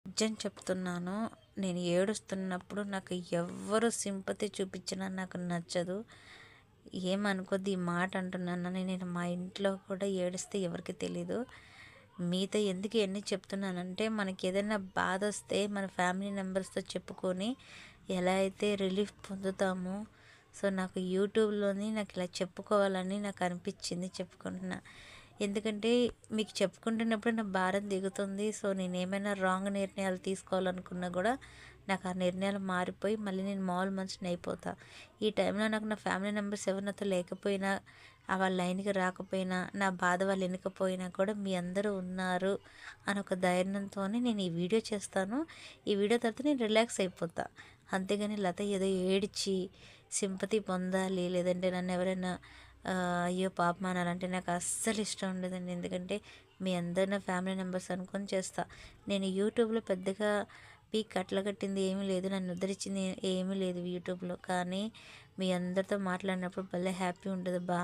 నిజం చెప్తున్నాను. నేను ఏడుస్తున్నప్పుడు నాకు ఎవ్వరు సింపతి చూపించినా నాకు నచ్చదు. ఏమనుకోద్దు ఈ మాట అంటున్నానని. నేను మా ఇంట్లో కూడా ఏడిస్తే ఎవరికీ తెలీదు. మీతో ఎందుకు ఇయన్నీ చెప్తున్నానంటే, మనకేదైనా బాధొస్తే మన ఫ్యామిలీ మెంబర్స్‌తో చెప్పుకొని ఎలా అయితే రిలీఫ్ పొందుతామో, సో నాకు యూట్యూబ్‌లోని నాకిలా చెప్పుకోవాలని నాకనిపిచ్చింది చెప్పుకుంటున్నా. ఎందుకంటే మీకు చెప్పుకుంటున్నప్పుడు నా భారం దిగుతుంది. సో నేనేమైనా రాంగ్ నిర్ణయాలు తీసుకోవాలనుకున్నా గూడా నాకు ఆ నిర్ణయాలు మారిపోయి మళ్ళీ నేను మామూలు మనిషిని అయిపోతా. ఈ టైంలో నాకు నా ఫ్యామిలీ మెంబర్స్ ఎవరు నాతో లేకపోయినా, వాళ్ళ లైన్‌కి రాకపోయినా, నా బాధ వాళ్ళు వినకపోయినా కూడా మీ అందరూ ఉన్నారు అని ఒక ధైర్యంతోనే నేను ఈ వీడియో చేస్తాను. ఈ వీడియో తర్వాత నేను రిలాక్స్ అయిపోతా. అంతేగాని లత ఏదో ఏడ్చి సింపతి పొందాలి, లేదంటే నన్ను ఎవరైనా అయ్యో పాపం అనాలంటే నాకు అస్సలు ఇష్టం ఉండదండి. ఎందుకంటే మీ అందరు నా ఫ్యామిలీ మెంబర్స్ అనుకొని చేస్తా. నేను యూట్యూబ్‌లో పెద్దగా పీక్ కట్టలు ఏమీ లేదు. నన్ను ఉద్ధరించింది ఏమీ లేదు యూట్యూబ్‌లో. కానీ మీ అందరితో మాట్లాడినప్పుడు భలే హ్యాపీ ఉంటదబ్బా!